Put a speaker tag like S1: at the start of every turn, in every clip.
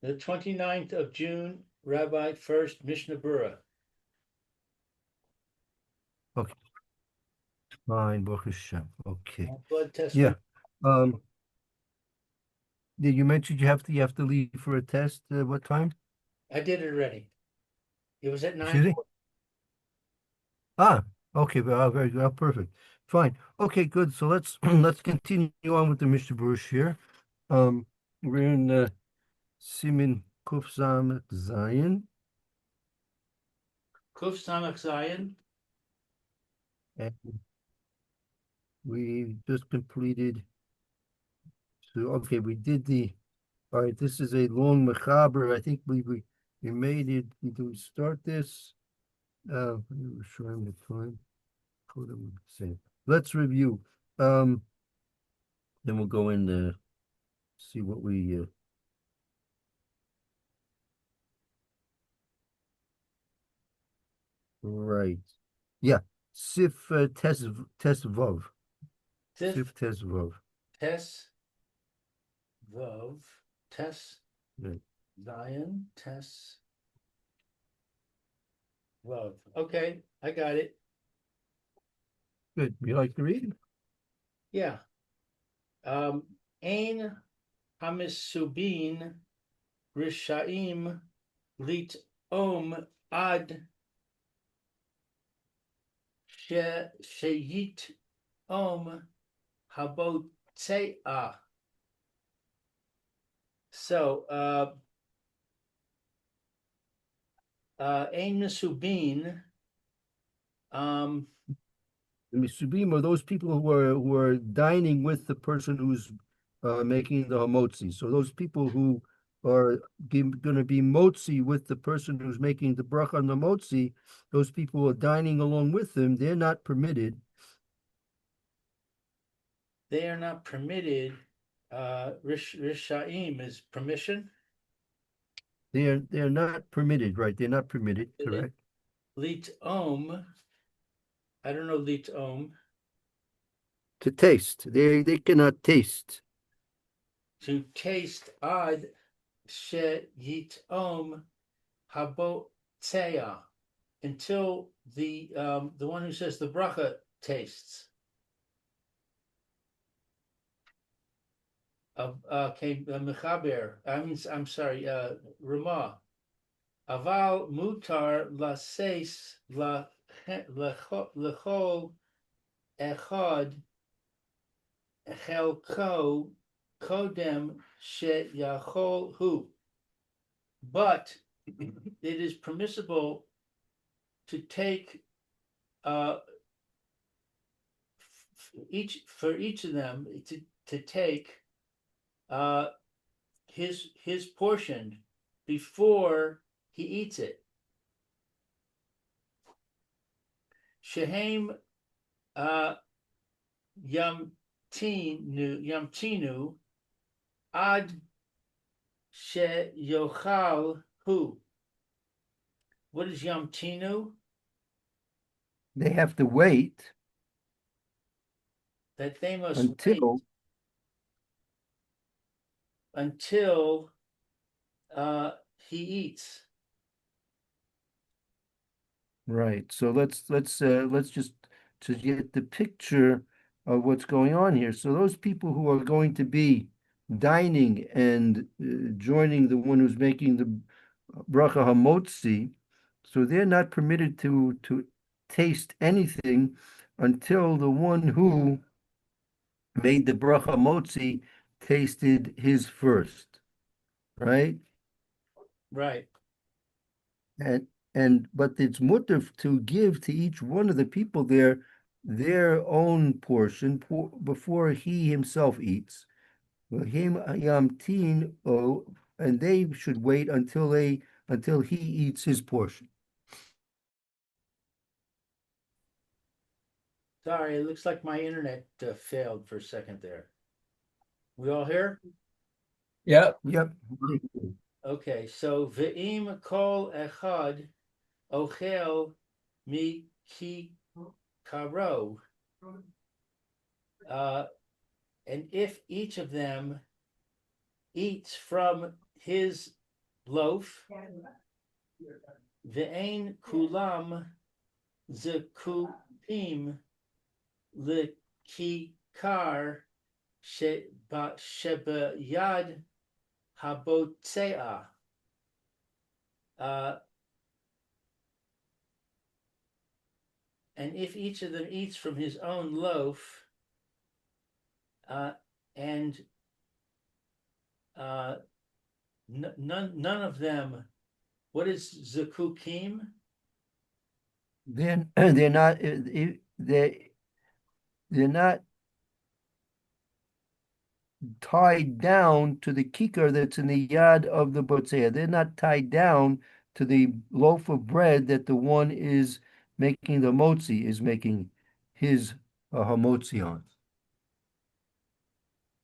S1: The 29th of June, Rabbi Furst, Mishna Berura.
S2: Okay, fine, Baruch Hashem. Okay,
S1: Blood test.
S2: yeah. You mentioned you have to leave for a test. What time?
S1: I did it already. It was at
S2: Excuse
S1: 9.
S2: me? Ah, okay, very good. Perfect. Fine. Okay, good. So let's let's continue on with the Mishnah Berurah here. Um, we're in Simin Kuf Zamet Zion,
S1: Kuf Samach Zion.
S2: and we just completed. So okay, we did the. All right, this is a long mechaber. I think we made it. Did we start this? We were showing the time. Hold on one second. Let's review. Um, then we'll go in see what we right. Yeah. Sif Tes Vov.
S1: Tif,
S2: Sif Tes Vov.
S1: Tes, Vov, Tes,
S2: Right.
S1: Zion, Tes, Vov. Okay, I got it.
S2: Good. You like to read?
S1: Yeah. Ein Hamisubin Rishaim Lit Om Ad Sheyit Om Habotzea. So, Ein Misubin,
S2: The Misubim are those people who are dining with the person who's making the hamotzi. So those people who are going to be motzi with the person who's making the bracha on the motzi, those people who are dining along with them, they're not permitted.
S1: they are not permitted. Rishaim is permission.
S2: They're not permitted, right? They're not permitted, correct?
S1: Lit Om, I don't know Lit Om,
S2: To taste. They cannot taste.
S1: to taste Ad Sheyit Om Habotzea, until the one who says the bracha tastes. Mechaber. I'm sorry. Ramah. Aval mutar laseis lechol echad chelko kodem sheyachol hu. But it is permissible to take each of them to take his portion before he eats it. Shehem yamtinu ad sheyochal hu. What is yamtinu?
S2: They have to wait
S1: That they must wait
S2: until
S1: until he eats.
S2: right. So let's just to get the picture of what's going on here. So those people who are going to be dining and joining the one who's making the bracha hamotzi, so they're not permitted to taste anything until the one who made the bracha hamotzi tasted his first, right?
S1: Right.
S2: And but it's mutter to give to each one of the people there their own portion before he himself eats. Him yamtin, and they should wait until he eats his portion.
S1: Sorry, it looks like my internet failed for a second there. We all here?
S3: Yep.
S2: Yep.
S1: Okay, so ve'im kol echad ochel mi karo. And if each of them eats from his loaf, ve'ein kulam zekupim lekikar shebayad habotzea. And if each of them eats from his own loaf, and none of them, what is zakukim?
S2: They're not they're not tied down to the kikar that's in the yard of the botzea. They're not tied down to the loaf of bread that the one is making the motzi is making his hamotzi on.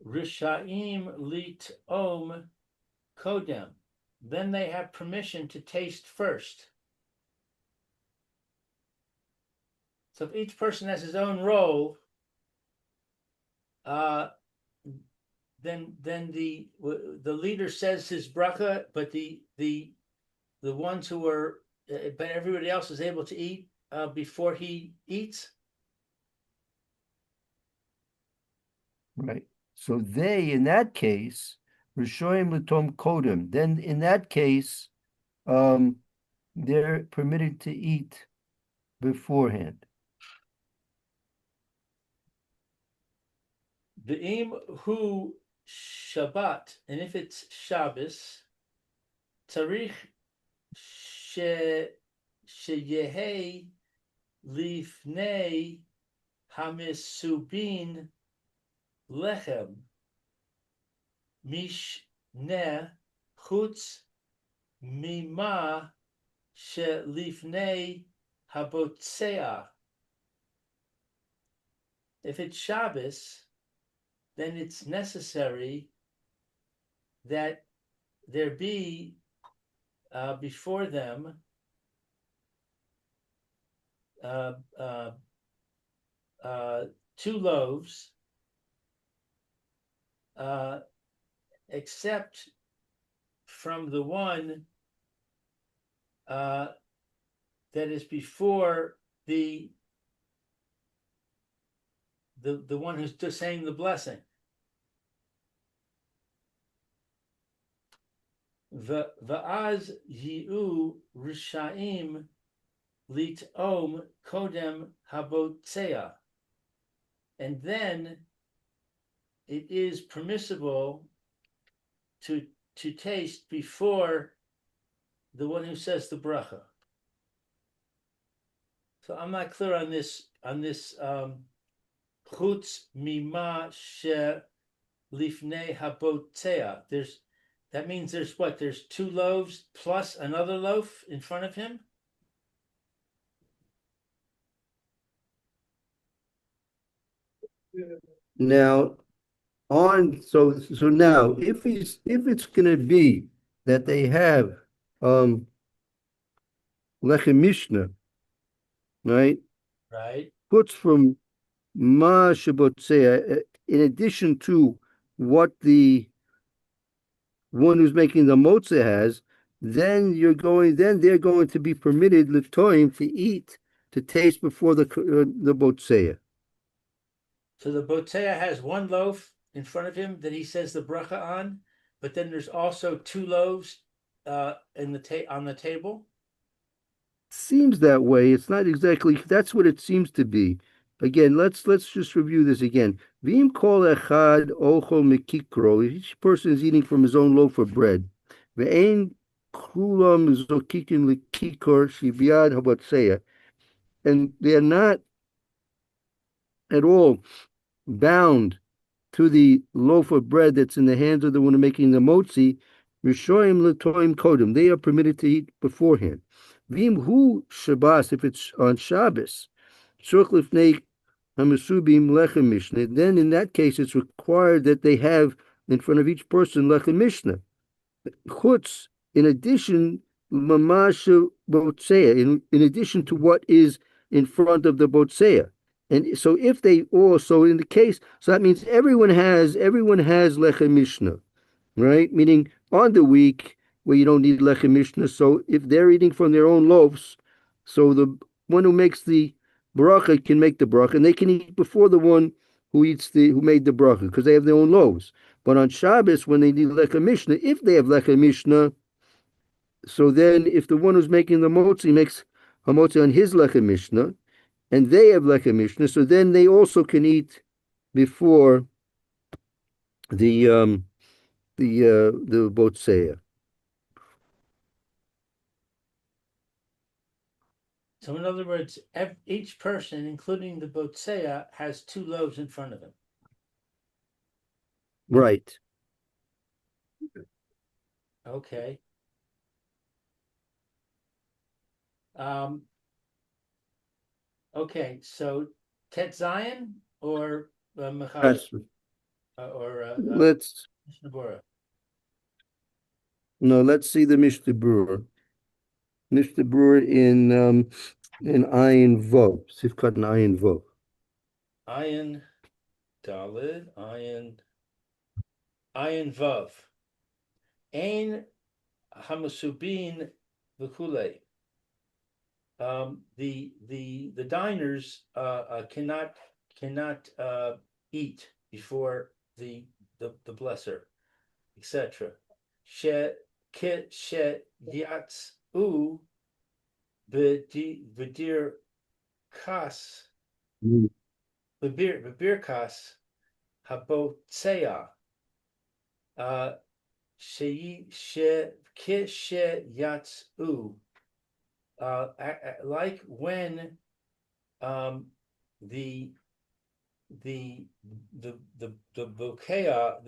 S1: Rishaim lit om kodem. Then they have permission to taste first. So if each person has his own role, then the leader says his bracha, but the ones who are, but everybody else is able to eat before he eats.
S2: Right. So they, in that case, Rishoyim Latom Kodem, then in that case, they're permitted to eat beforehand.
S1: V'im hu Shabbat, and if it's Shabbos, Tarich sheyehei lifnei hamisubin lechem mishne chutz mima shelifnei habotzea. If it's Shabbos, then it's necessary that there be before them two loaves, except from the one that is before the one who's just saying the blessing. Va'az yi'u rishaim lit'om kodem habotzea. And then it is permissible to taste before the one who says the bracha. So I'm not clear on this chutz mima she lifnei habotzea. That means there's what? There's two loaves plus another loaf in front of him?
S2: Now, so now if it's gonna be that they have lechem Mishna, right?
S1: Right.
S2: Puts from ma shabotzea, in addition to what the one who's making the motza has, then they're going to be permitted litoim to eat, to taste before the botzea.
S1: So the botzea has one loaf in front of him that he says the bracha on, but then there's also two loaves on the table.
S2: Seems that way. It's not exactly. That's what it seems to be. Again, let's just review this again. V'im kol echad ochol mekikro. Each person is eating from his own loaf of bread. Ve'ein kulam zokikin lekikor shibiad habatseya. And they're not at all bound to the loaf of bread that's in the hands of the one making the motzi. Rishoim letoim kodem. They are permitted to eat beforehand. V'im hu Shabbos, if it's on Shabbos, tzurich lifnei hamasubim lechem Mishna. Then in that case, it's required that they have in front of each person lechem Mishna. Chutz, in addition, mamashu botzea, in addition to what is in front of the botzea. And so if they also in the case, so that means everyone has lechem Mishna, right? Meaning on the week, where you don't need lechem Mishna. So if they're eating from their own loaves, so the one who makes the bracha can make the bracha, and they can eat before the one who made the bracha because they have their own loaves. But on Shabbos, when they need lechem Mishna, if they have lechem Mishna, so then if the one who's making the motzi makes hamotzi on his lechem Mishna, and they have lechem Mishna, so then they also can eat before the the botzeya.
S1: So in other words, each person, including the Botsea, has two loaves in front of him.
S2: Right.
S1: Okay. Okay, so Tet Zion or Mechal
S2: Yes.
S1: or
S2: Let's
S1: Mishnah Berura?
S2: no. Let's see the Mishnah Berura. Mishnah Berura in Ayin Vov. Sifkat and Ayin Vov.
S1: Ayin Dalid, Ayin Vav. Ein Hamasubin V'kulei. The diners cannot eat before the blesser, etc. She kit she yats u v'dir kas v'bir kas habotzeya she kit she yats u. Like when the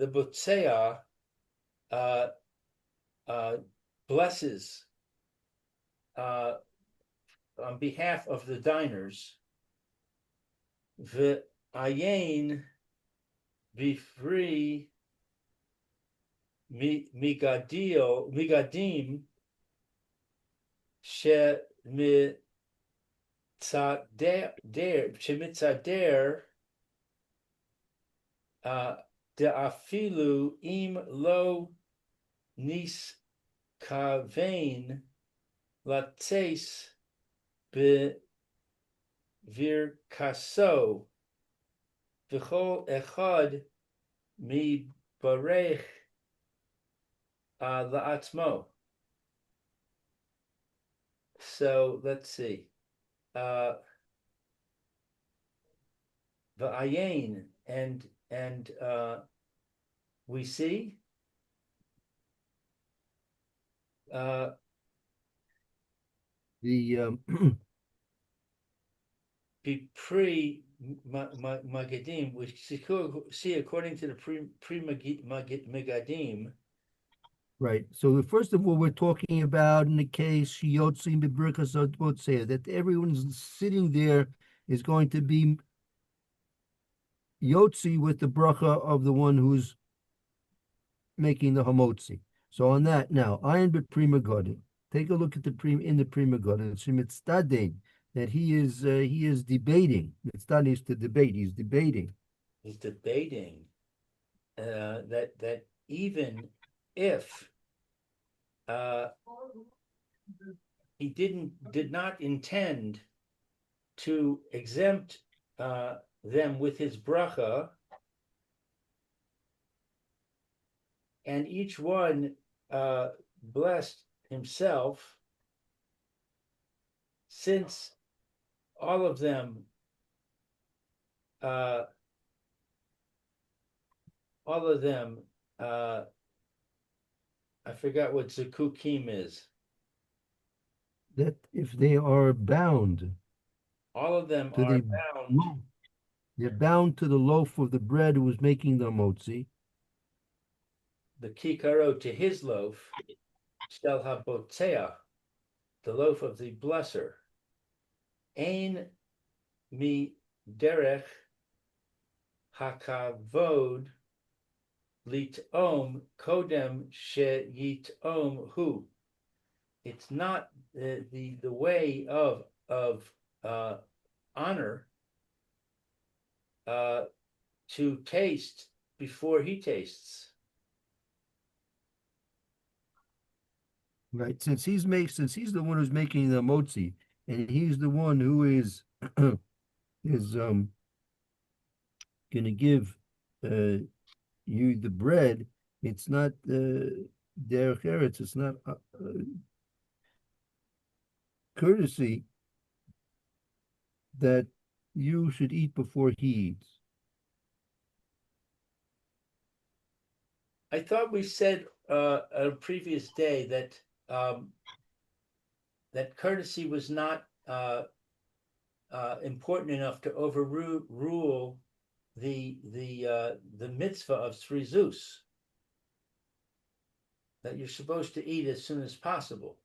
S1: botsea blesses on behalf of the diners, v'ayin b'fri migadim shemitzader de'afilu im lo nis kavein lates bevirkaso v'chol echad mi barech la'atzmo. So let's see. The ayin and we see
S2: The
S1: pre magadim, we see according to the pre magadim.
S2: right. So first of all, we're talking about in the case Shiotzi B'Birkas Botzea, that everyone's sitting there is going to be Yotzi with the bracha of the one who's making the hamotzi. So on that now, Ayin B'Prima Godin. Take a look at the in the Prima Godin. It's mitzdadein that he is debating. Mitzdadein is to debate. He's debating.
S1: He's debating that even if he did not intend to exempt them with his bracha, and each one blessed himself, since all of them I forgot what Zukukim is.
S2: That if they are bound,
S1: All of them
S2: to
S1: are
S2: the
S1: bound.
S2: loaf, they're bound to the loaf of the bread who was making the motzi.
S1: The kikaro to his loaf, shel habotzea, the loaf of the blesser. Ein mi derech hakavod litom kodem she yitom hu. It's not the way of honor to taste before he tastes.
S2: Right. Since he's the one who's making the motzi, and he's the one who is gonna give uh you the bread, it's not derech eretz, it's not courtesy that you should eat before he eats.
S1: I thought we said a previous day that that courtesy was not important enough to overrule the mitzvah of Srizus, that you're supposed to eat as soon as possible.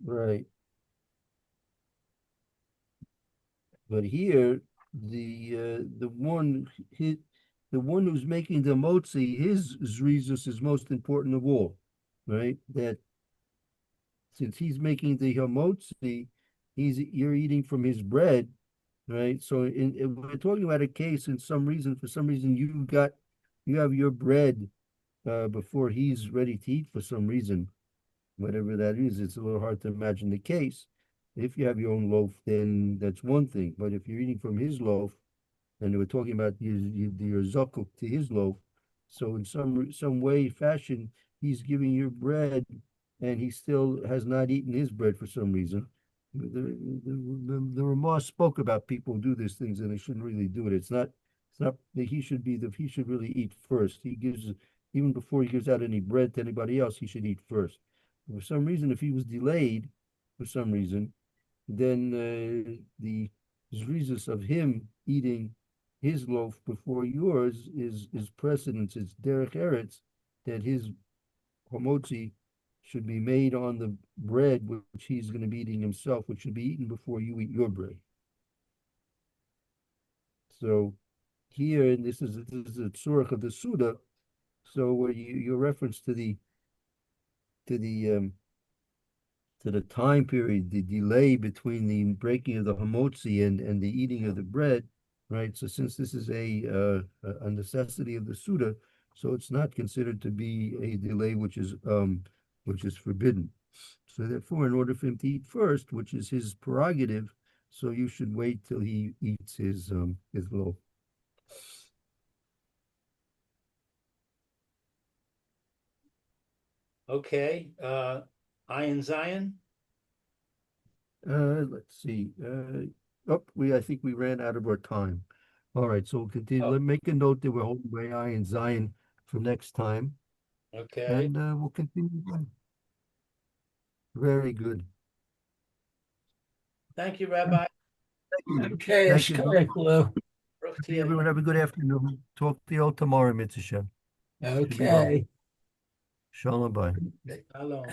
S2: Right. But here, the one who's making the motzi, his zrizus is most important of all, right? That since he's making the hamotzi, you're eating from his bread, right? So we're talking about a case for some reason you have your bread before he's ready to eat for some reason, whatever that is. It's a little hard to imagine the case. If you have your own loaf, then that's one thing. But if you're eating from his loaf, and we're talking about your zokuk to his loaf, so in some way, fashion, he's giving you bread, and he still has not eaten his bread for some reason. The Ramah spoke about people who do these things, and they shouldn't really do it. It's not that he should really eat first. He gives even before he gives out any bread to anybody else, he should eat first. For some reason, if he was delayed, for some reason, then the zrizus of him eating his loaf before yours is precedence. It's derech eretz that his homotzi should be made on the bread which he's going to be eating himself, which should be eaten before you eat your bread. So here, and this is a tzorach of the Suda. So your reference to the to the time period, the delay between the breaking of the hamotzi and the eating of the bread, right? So since this is a necessity of the Suda, so it's not considered to be a delay which is forbidden. So therefore, in order for him to eat first, which is his prerogative, so you should wait till he eats his loaf.
S1: Okay. Ayin Zion.
S2: Let's see. I think we ran out of our time. All right, so we'll continue.
S1: Oh,
S2: Let make a note that we're holding Rai and Zion for next time,
S1: okay.
S2: and we'll continue again. Very good.
S1: Thank you, Rabbi.
S3: Okay,
S2: Thank you.
S3: Hello.
S1: Baruch
S2: Okay,
S1: Tiyeh.
S2: everyone, have a good afternoon. Talk to you all tomorrow, Mitzvah. Should be well.
S3: Okay.
S2: Shalom, bye.
S1: Shalom.